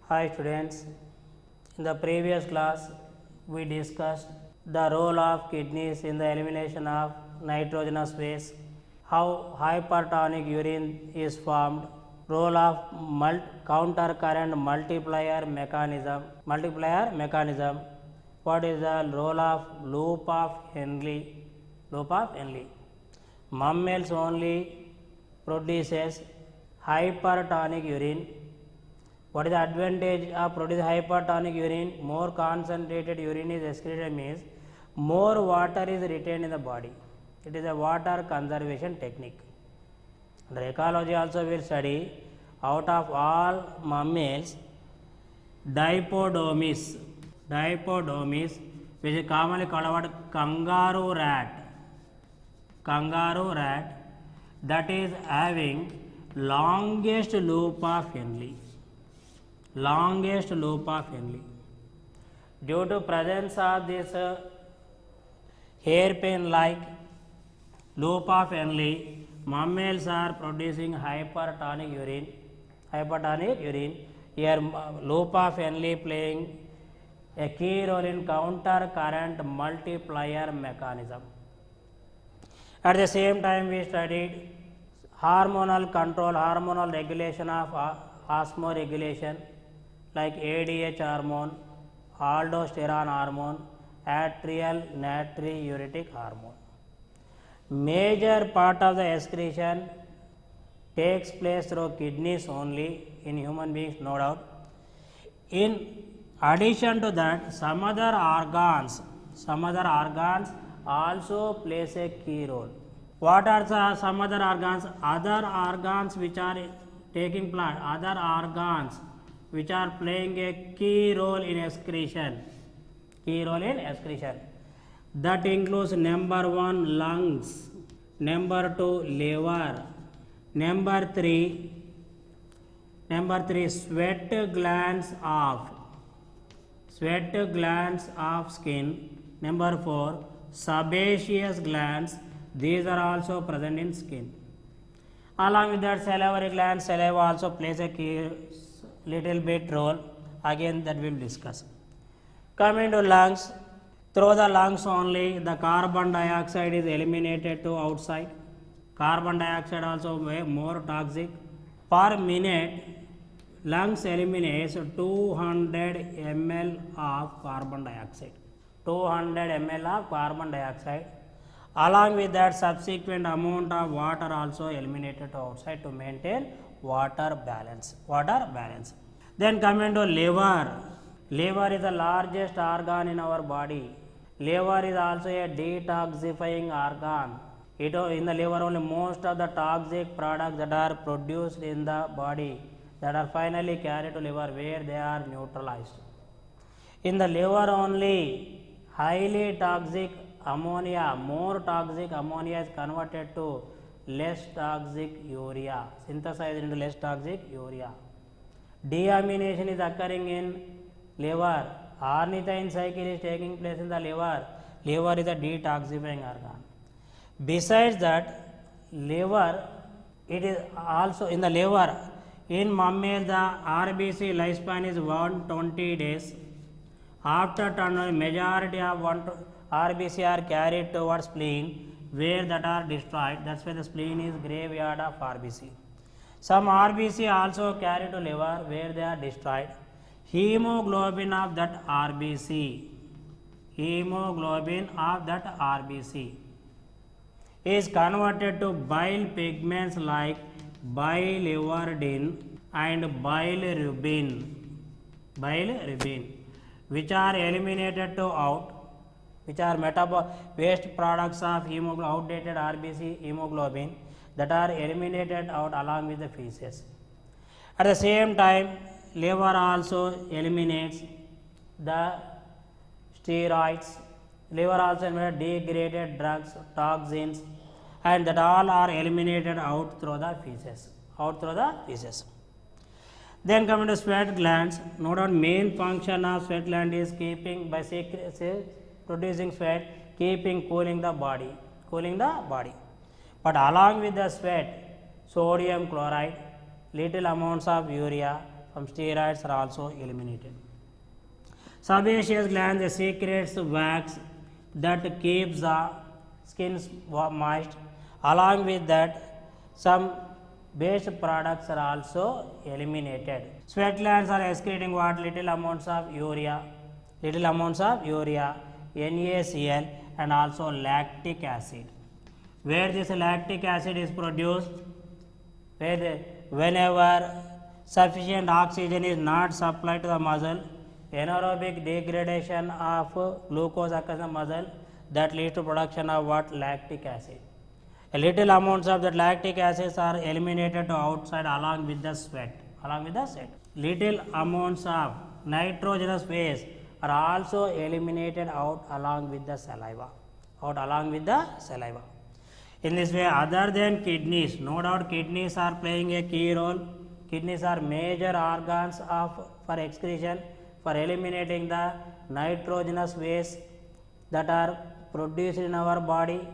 Hi students, in the previous class we discussed the role of kidneys in the elimination of nitrogenous waste, how hypertonic urine is formed, role of countercurrent multiplier mechanism, what is the role of loop of Henle. Mammals only produces hypertonic urine. What is the advantage of producing hypertonic urine? More concentrated urine is excreted means more water is retained in the body. It is a water conservation technique. Under ecology also we will study out of all mammals, Dipodomys, which is commonly called kangaroo rat, that is having longest loop of Henle. Due to presence of this hairpin like loop of Henle, mammals are producing hypertonic urine. Here loop of Henle playing a key role in counter current multiplier mechanism. At the same time we studied hormonal control, hormonal regulation of osmoregulation like ADH hormone, aldosterone hormone, atrial natriuretic hormone. Major part of the excretion takes place through kidneys only in human beings, no doubt. In addition to that, some other organs also plays a key role. What are some other organs? Other organs which are taking part, other organs which are playing a key role in excretion. That includes number 1 lungs, number 2 liver, number 3 sweat glands of skin, number 4 sebaceous glands, these are also present in skin. Along with that, salivary gland, saliva also plays a key little bit role, again that we will discuss. Coming to lungs, through the lungs only the carbon dioxide is eliminated to outside. Carbon dioxide also more toxic. Per minute, lungs eliminates 200 ml of carbon dioxide. 200 ml of carbon dioxide. Along with that, subsequent amount of water also eliminated to outside to maintain water balance. Then coming to liver. Liver is the largest organ in our body. Liver is also a detoxifying organ. In the liver only most of the toxic products that are produced in the body that are finally carried to liver where they are neutralized. In the liver only highly toxic ammonia, more toxic ammonia is converted to less toxic urea, synthesized into less toxic urea. Deamination is occurring in liver. Ornithine cycle is taking place in the liver. Liver is a detoxifying organ. Besides that, liver, it is also in the liver. In mammals, the RBC lifespan is 120 days. After turnover, majority of RBC are carried towards spleen where that are destroyed. That's why the spleen is graveyard of RBC. Some RBC also carried to liver where they are destroyed. Hemoglobin of that RBC is converted to bile pigments like biliverdin and bilirubin, which are eliminated to out, which are waste products of hemoglobin, outdated RBC hemoglobin that are eliminated out along with the feces. At the same time, liver also eliminates the steroids. Liver also eliminates degraded drugs, toxins, and that all are eliminated out through the feces. Then coming to sweat glands, note on main function of sweat gland is producing sweat, cooling the body. But along with the sweat, sodium chloride, little amounts of urea, some steroids are also eliminated. Sebaceous glands secretes wax that keeps the skin moist. Along with that, some waste products are also eliminated. Sweat glands are excreting what? Little amounts of urea, NaCl, and also lactic acid. Where this lactic acid is produced, whenever sufficient oxygen is not supplied to the muscle, anaerobic degradation of glucose occurs in the muscle, that leads to production of what? Lactic acid. A little amounts of that lactic acids are eliminated to outside along with the sweat. Little amounts of nitrogenous waste are also eliminated out along with the saliva. In this way, other than kidneys, no doubt kidneys are playing a key role. Kidneys are major organs for excretion, for eliminating the nitrogenous waste that are produced in our body,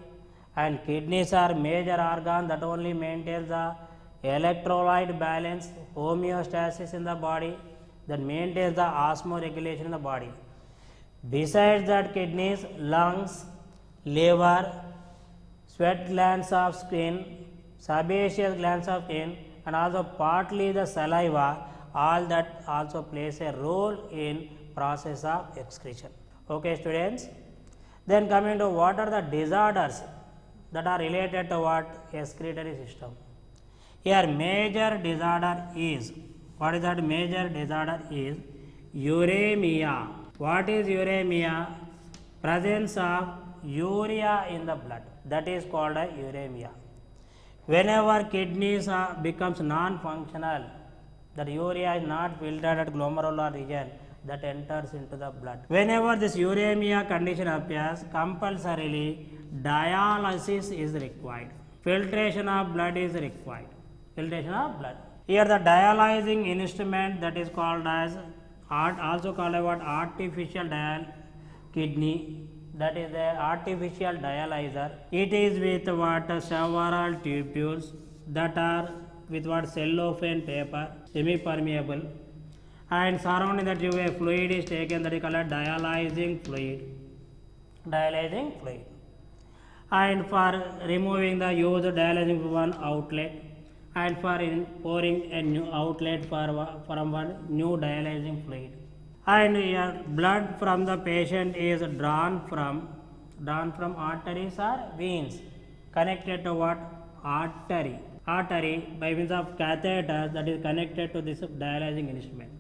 and kidneys are major organ that only maintains the electrolyte balance, homeostasis in the body, that maintains the osmoregulation in the body. Besides that, kidneys, lungs, liver, sweat glands of skin, sebaceous glands of skin, and also partly the saliva, all that also plays a role in process of excretion. Okay, students. Then coming to what are the disorders that are related to what? Excretory system. Here major disorder is, what is that major disorder is? Uremia. What is uremia? Presence of urea in the blood, that is called a uremia. Whenever kidneys becomes non-functional, that urea is not filtered at glomerular region, that enters into the blood. Whenever this uremia condition appears, compulsorily dialysis is required. Filtration of blood is required. Here the dialyzing instrument, that is called as also called as what? Artificial kidney, that is the artificial dialyzer. It is with what? Several tubules that are with what? Cellophane paper, semi-permeable, and surrounding that tube a fluid is taken, that is called dialyzing fluid. And for removing the used dialyzing one outlet, and for pouring a new outlet from one new dialyzing fluid. And here blood from the patient is drawn from arteries or veins, connected to what? Artery by means of catheter that is connected to this dialyzing instrument.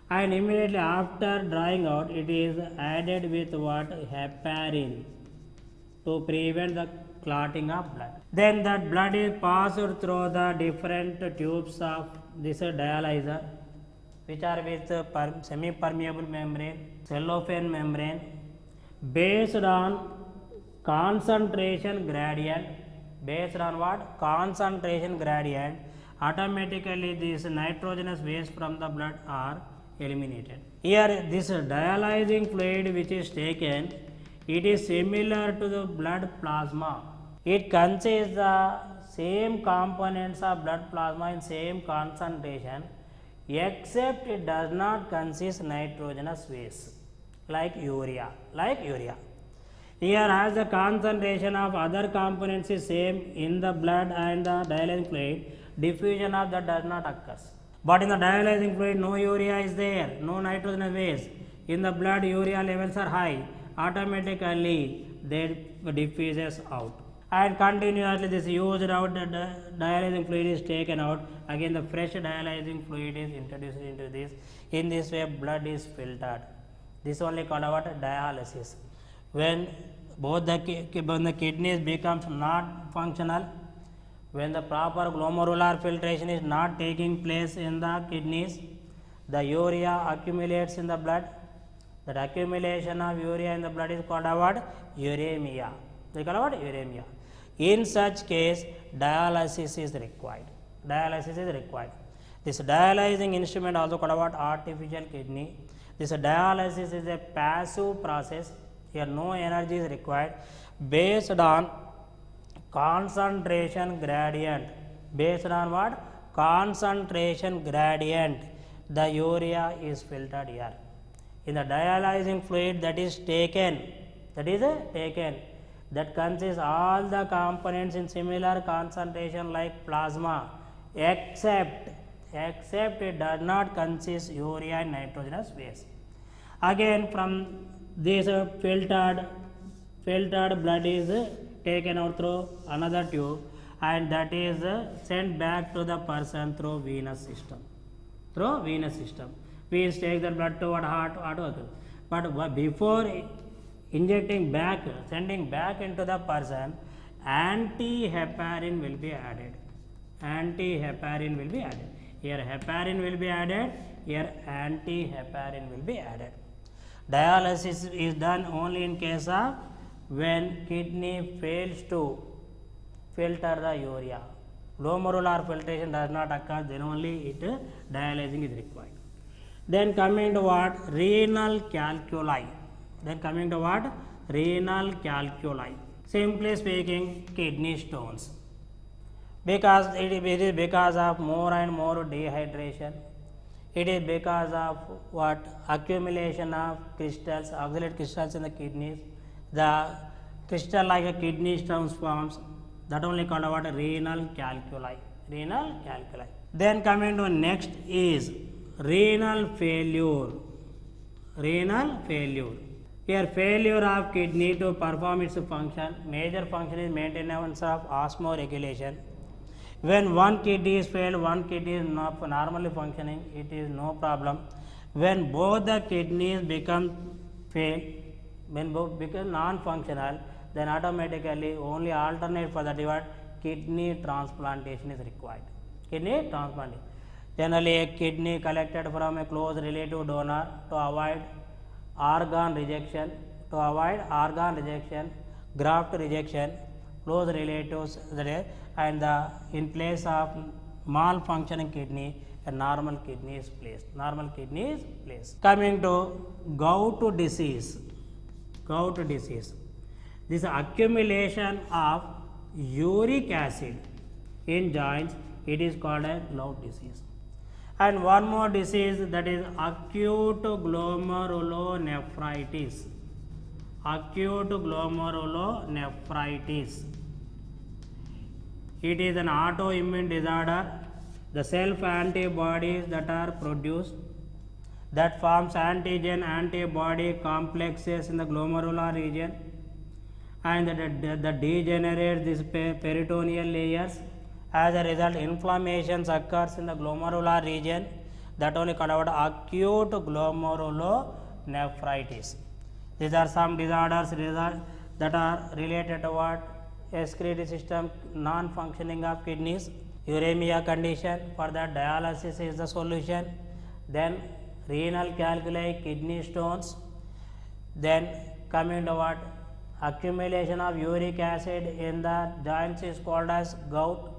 And immediately after drying out, it is added with what? Heparin, to prevent the clotting of blood. Then that blood is passed through the different tubes of this dialyzer, which are with semi-permeable membrane, cellophane membrane, based on concentration gradient. Based on what? Concentration gradient, automatically these nitrogenous waste from the blood are eliminated. Here this dialyzing fluid which is taken, it is similar to the blood plasma. It contains the same components of blood plasma in same concentration, except it does not consist nitrogenous waste like urea. Here as the concentration of other components is same in the blood and the dialyzing fluid, diffusion of that does not occur. But in the dialyzing fluid, no urea is there, no nitrogenous waste. In the blood, urea levels are high, automatically they diffuses out. And continuously this used out the dialyzing fluid is taken out, again the fresh dialyzing fluid is introduced into this. In this way blood is filtered. This only called what? Dialysis. When both the kidneys becomes not functional, when the proper glomerular filtration is not taking place in the kidneys, the urea accumulates in the blood. That accumulation of urea in the blood is called what? Uremia. They call what? Uremia. In such case, dialysis is required. This dialyzing instrument also called what? Artificial kidney. This dialysis is a passive process. Here no energy is required, based on concentration gradient. Based on what? Concentration gradient. the urea is filtered here. In the dialyzing fluid that is taken, that consists all the components in similar concentration like plasma, except it does not consist urea and nitrogenous base. Again, from this filtered blood is taken out through another tube, and that is sent back to the person through venous system. Veins take the blood toward heart. But before injecting back, sending back into the person, anti-heparin will be added. Here heparin will be added, here anti-heparin will be added. Dialysis is done only in case of when kidney fails to filter the urea. Glomerular filtration does not occur, then only dialyzing is required. Then coming to what? Renal calculi. Simply speaking, kidney stones. Because it is because of more and more dehydration. It is because of what? Accumulation of crystals, oxalate crystals in the kidneys. The crystal like a kidney stones forms. That only called what? Renal calculi. Then coming to next is renal failure. Here failure of kidney to perform its function. Major function is maintenance of osmoregulation. When one kidney is failed, one kidney is not normally functioning, it is no problem. When both the kidneys become failed, when both become non-functional, then automatically only alternate for the divide kidney transplantation is required. Generally, a kidney collected from a close relative donor to avoid organ rejection, graft rejection, close relatives, and in place of malfunctioning kidney, a normal kidney is placed. Coming to gout disease. This accumulation of uric acid in joints, it is called a gout disease. And one more disease, that is acute glomerulonephritis. It is an autoimmune disorder. The self antibodies that are produced that forms antigen antibody complexes in the glomerular region, and that degenerate these peritoneal layers. As a result, inflammations occurs in the glomerular region, that only called acute glomerulonephritis. These are some disorders that are related to what? Excretory system, non-functioning of kidneys, uremia condition. For that, dialysis is the solution. Then renal calculi, kidney stones. Then coming to what? Accumulation of uric acid in the joints is called as gout.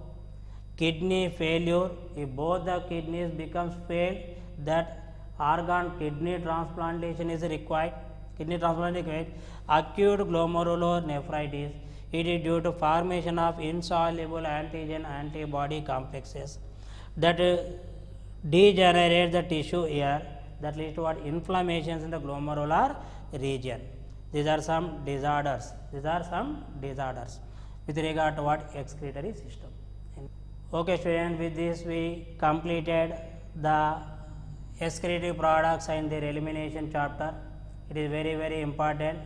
Kidney failure, if both the kidneys becomes failed, that organ kidney transplantation is required. Acute glomerulonephritis, it is due to formation of insoluble antigen antibody complexes that degenerate the tissue here, that leads to what? Inflammations in the glomerular region. These are some disorders with regard to what? Excretory system. Okay students, with this we completed the excretory products and their elimination chapter. It is very, very important,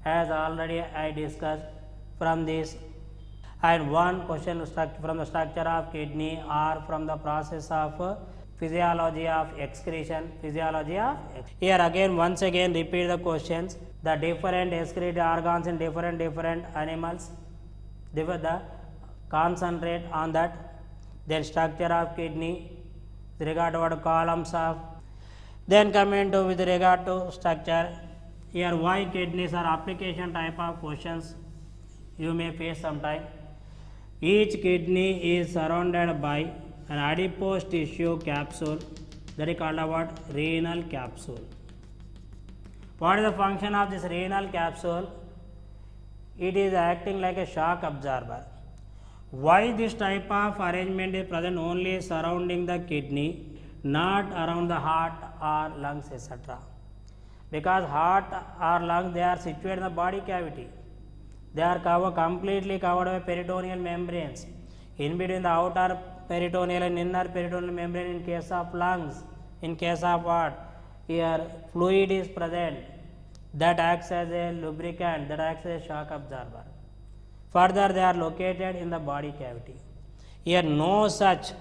as already I discussed from this. And one question from the structure of kidney or from the process of physiology of excretion. Here again, once again repeat the questions. The different excretory organs in different animals, the concentrate on that. Then structure of kidney with regard to what? Columns of. Then coming to with regard to structure, here why kidneys are application type of questions you may face sometime. Each kidney is surrounded by an adipose tissue capsule, that is called what? Renal capsule. What is the function of this renal capsule? It is acting like a shock absorber. Why this type of arrangement is present only surrounding the kidney? not around the heart or lungs, etc. Because heart or lungs, they are situated in the body cavity. They are completely covered by peritoneal membranes. In between the outer peritoneal and inner peritoneal membrane in case of lungs, in case of what? Here fluid is present that acts as a lubricant, that acts as a shock absorber. Further, they are located in the body cavity. Here no such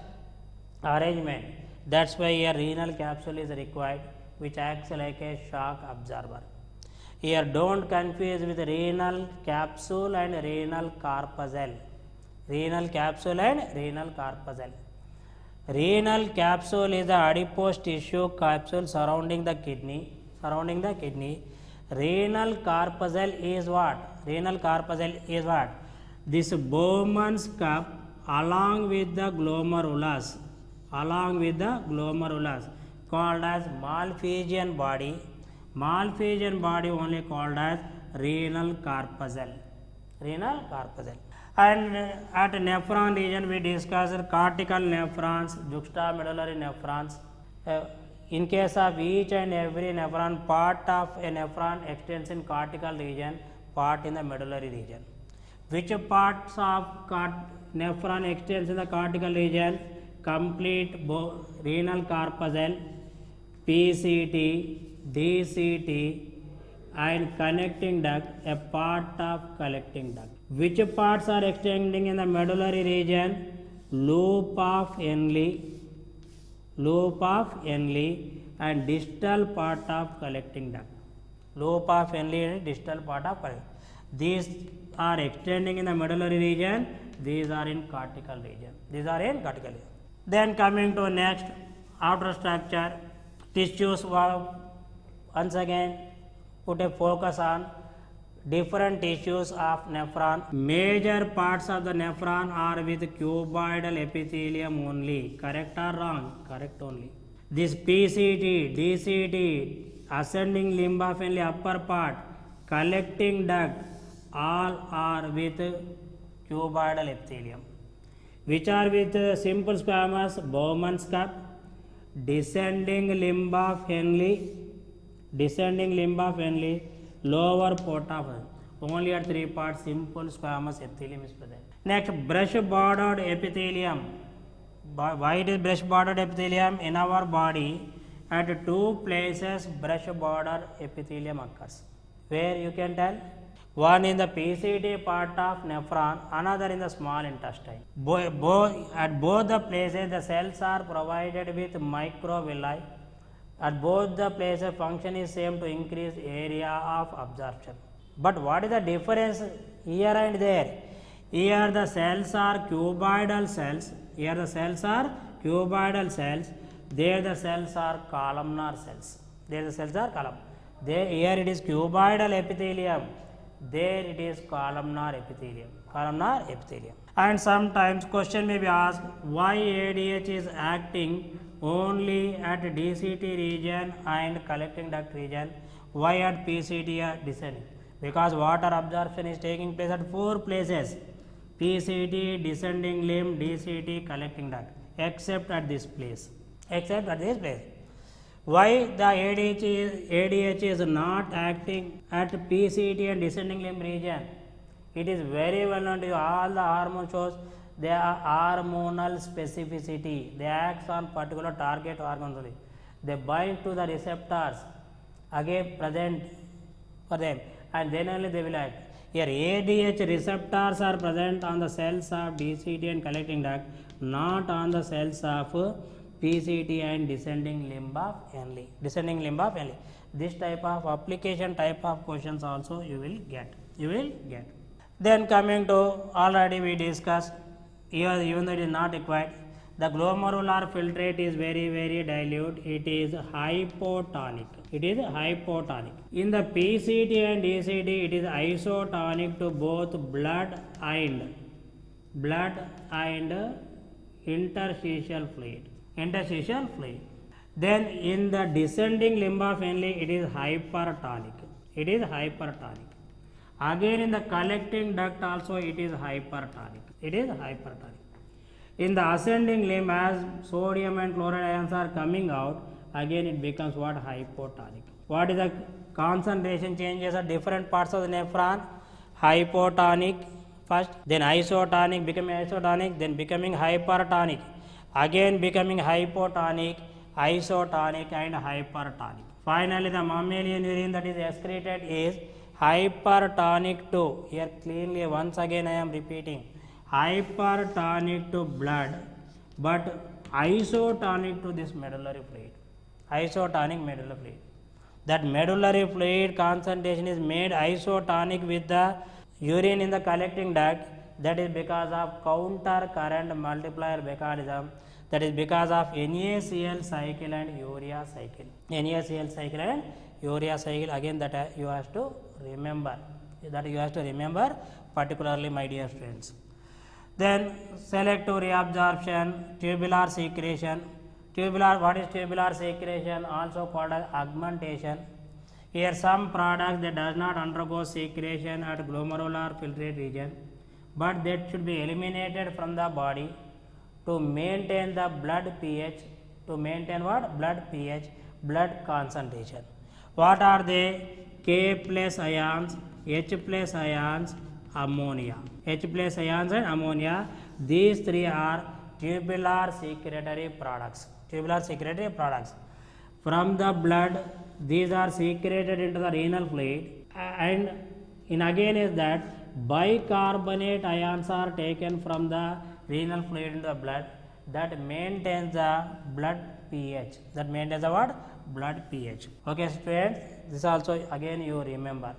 arrangement. That's why a renal capsule is required, which acts like a shock absorber. Here don't confuse with renal capsule and renal corpuscle. Renal capsule and renal corpuscle. Renal capsule is the adipose tissue capsule surrounding the kidney. Renal corpuscle is what? Renal corpuscle is what? This Bowman's cup along with the glomerulus, called as Malpighian body. Malpighian body only called as renal corpuscle. And at nephron region we discussed cortical nephrons, juxtamedullary nephrons. In case of each and every nephron, part of a nephron extends in cortical region, part in the medullary region. Which parts of nephron extends in the cortical region? Complete renal corpuscle, PCT, DCT, and connecting duct, a part of collecting duct. Which parts are extending in the medullary region? Loop of Henle, and distal part of collecting duct. Loop of Henle and distal part of collecting. These are extending in the medullary region. These are in cortical region. Then coming to next outer structure, tissues. Once again, put a focus on different tissues of nephron. Major parts of the nephron are with cuboidal epithelium only. Correct or wrong? Correct only. This PCT, DCT, ascending limb of Henle upper part, collecting duct, all are with cuboidal epithelium. Which are with simple squamous? Bowman's cup, descending limb of Henle, lower port of Henle. Only at 3 parts simple squamous epithelium is present. Next, brush bordered epithelium. Why it is brush bordered epithelium? In our body, at 2 places brush border epithelium occurs. Where you can tell? One in the PCT part of nephron, another in the small intestine. At both the places, the cells are provided with microvilli. At both the places, function is same to increase area of absorption. But what is the difference here and there? Here the cells are cuboidal cells. There the cells are columnar cells. Here it is cuboidal epithelium. There it is columnar epithelium. And sometimes question may be asked, why ADH is acting only at DCT region and collecting duct region? Why at PCT are descending? Because water absorption is taking place at 4 places: PCT, descending limb, DCT, collecting duct, except at this place. Why the ADH is not acting at PCT and descending limb region? It is very well known to you. All the hormone shows they are hormonal specificity. They act on particular target organs only. They bind to the receptors again present for them, and then only they will act. Here ADH receptors are present on the cells of DCT and collecting duct, not on the cells of PCT and descending limb of Henle. This type of application type of questions also you will get. Then coming to, already we discussed, here even though it is not required, the glomerular filtrate is very dilute. It is hypotonic. In the PCT and DCT, it is isotonic to both blood and interstitial fluid. Then in the descending limb of Henle, it is hypertonic. Again in the collecting duct also it is hypertonic. In the ascending limb, as sodium and chloride ions are coming out, again it becomes what? Hypotonic. What is the concentration changes at different parts of the nephron? Hypotonic first, then isotonic, becoming isotonic, then becoming hypertonic, again becoming hypotonic, isotonic and hypertonic. Finally, the mammalian urine that is excreted is hypertonic to, here cleanly once again I am repeating, hypertonic to blood, but isotonic to this medullary fluid. Isotonic medullary fluid. That medullary fluid concentration is made isotonic with the urine in the collecting duct. That is because of counter current multiplier mechanism. That is because of NaCl cycle and urea cycle. NaCl cycle and urea cycle. Again, that you have to remember. Particularly, my dear friends. Then selective reabsorption, tubular secretion. What is tubular secretion? Also called as augmentation. Here some products that does not undergo secretion at glomerular filtrate region, but that should be eliminated from the body to maintain the blood pH. To maintain what? Blood pH, blood concentration. What are they? K plus ions, H plus ions, ammonia. H plus ions and ammonia. These three are tubular secretory products. Tubular secretory products. From the blood, these are secreted into the renal fluid, and in again is that bicarbonate ions are taken from the renal fluid into the blood, that maintains the blood pH. That maintains the what? Blood pH. Okay, students, this also again you remember.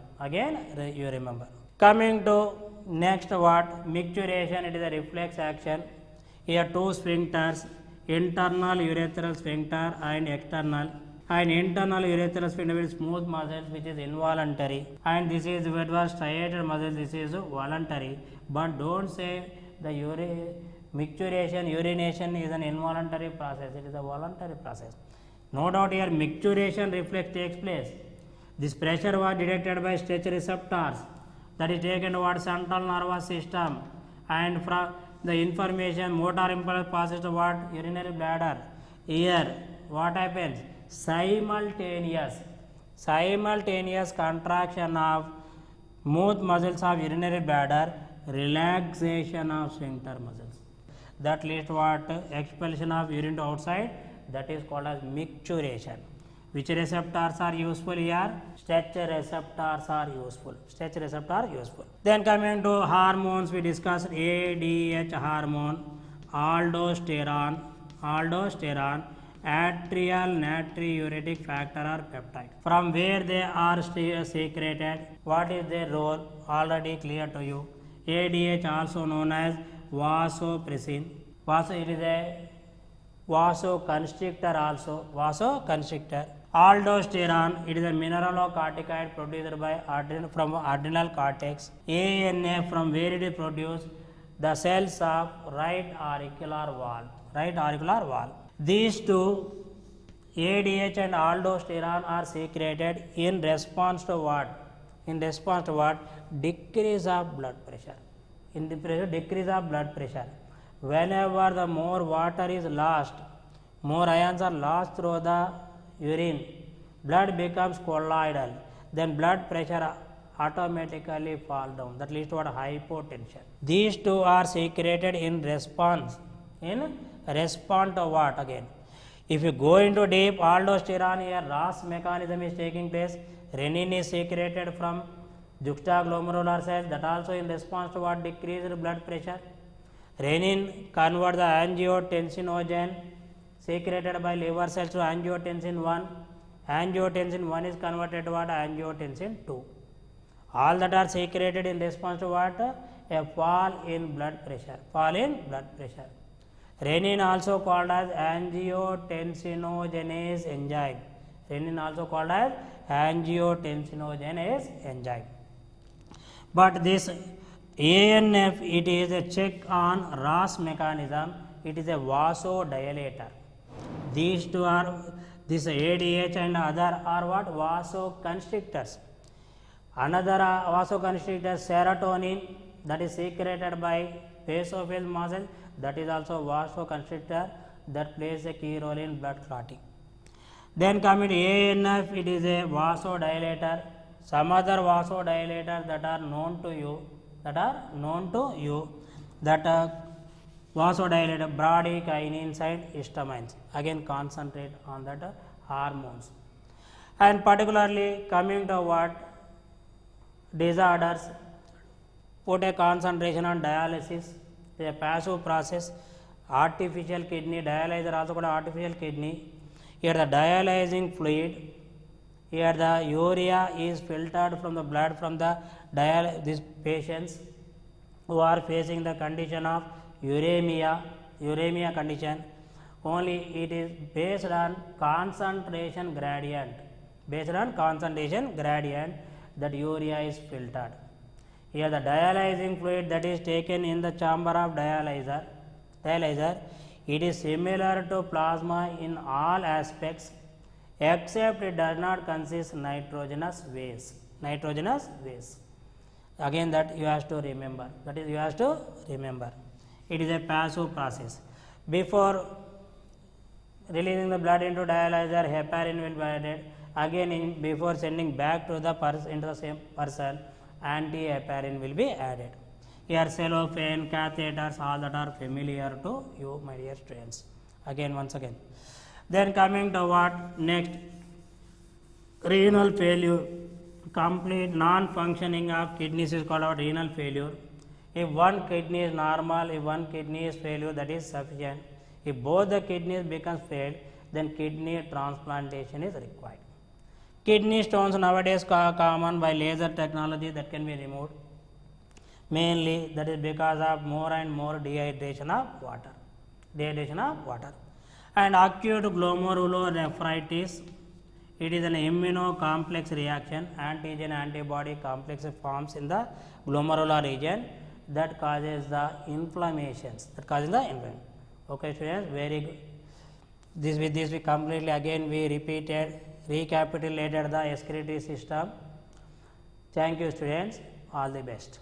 Coming to next what? Micturition. It is a reflex action. Here two sphincters, internal urethral sphincter and external. And internal urethral sphincter with smooth muscles which is involuntary, and this is what was striated muscle, this is voluntary. But don't say the micturiation, urination is an involuntary process, it is a voluntary process. No doubt here micturiation reflex takes place. This pressure was detected by stretch receptors, that is taken towards central nervous system, and from the information motor impulse passes to what? Urinary bladder. Here what happens? Simultaneous contraction of smooth muscles of urinary bladder, relaxation of sphincter muscles. That leads to what? Expulsion of urine to outside. That is called as micturition. Which receptors are useful here? Stretch receptors are useful. Then coming to hormones, we discussed ADH hormone, aldosterone, atrial natriuretic factor or peptide. From where they are secreted, what is their role? Already clear to you. ADH also known as vasopressin. It is a vasoconstrictor also. Aldosterone, it is a mineralocorticoid produced by from adrenal cortex. ANA, from where it is produced? The cells of right auricular wall. These two, ADH and aldosterone, are secreted in response to what? Decrease of blood pressure. Decrease of blood pressure. Whenever the more water is lost, more ions are lost through the urine, blood becomes colloidal, then blood pressure automatically fall down. That leads to what? Hypotension. These two are secreted in response to what? Again, if you go into deep, aldosterone, here RAS mechanism is taking place. Renin is secreted from juxtaglomerular cells, that also in response to what? Decreased blood pressure. Renin converts the angiotensinogen secreted by liver cells to angiotensin 1. Angiotensin 1 is converted to what? Angiotensin 2. All that are secreted in response to what? A fall in blood pressure. Renin also called as angiotensinogenase enzyme. But this ANF, it is a check on RAS mechanism. It is a vasodilator. These two are, this ADH and other are what? Vasoconstrictors. Another vasoconstrictor, serotonin, that is secreted by basophil muscle, that is also vasoconstrictor that plays a key role in blood clotting. Then coming to ANF, it is a vasodilator. Some other vasodilators that are known to you, that vasodilator, bradykinin and histamines. Again, concentrate on that hormones. And particularly coming to what disorders, put a concentration on dialysis. It is a passive process. Artificial kidney, dialyzer also called artificial kidney. Here the dialyzing fluid, here the urea is filtered from the blood from the these patients who are facing the condition of uremia condition. Only it is based on concentration gradient, that urea is filtered. Here the dialyzing fluid that is taken in the chamber of dialyzer, it is similar to plasma in all aspects except it does not consist nitrogenous base. Again, that you have to remember. It is a passive process. Before releasing the blood into dialyzer, heparin will be added. Again, before sending back to the into the same person, anti-heparin will be added. Here cellophane, catheters, all that are familiar to you, my dear students. Once again. Then coming to what next? Renal failure. Complete non-functioning of kidneys is called renal failure. If one kidney is normal, if one kidney is failure, that is sufficient. If both the kidneys become failed, then kidney transplantation is required. Kidney stones nowadays are common by laser technology that can be removed. Mainly that is because of more and more dehydration of water. And acute glomerulonephritis, it is an immunocomplex reaction, antigen antibody complex forms in the glomerular region that causes the inflammations. Okay students, very good. With this we completely again we recapitulated the excretory system. Thank you students, all the best.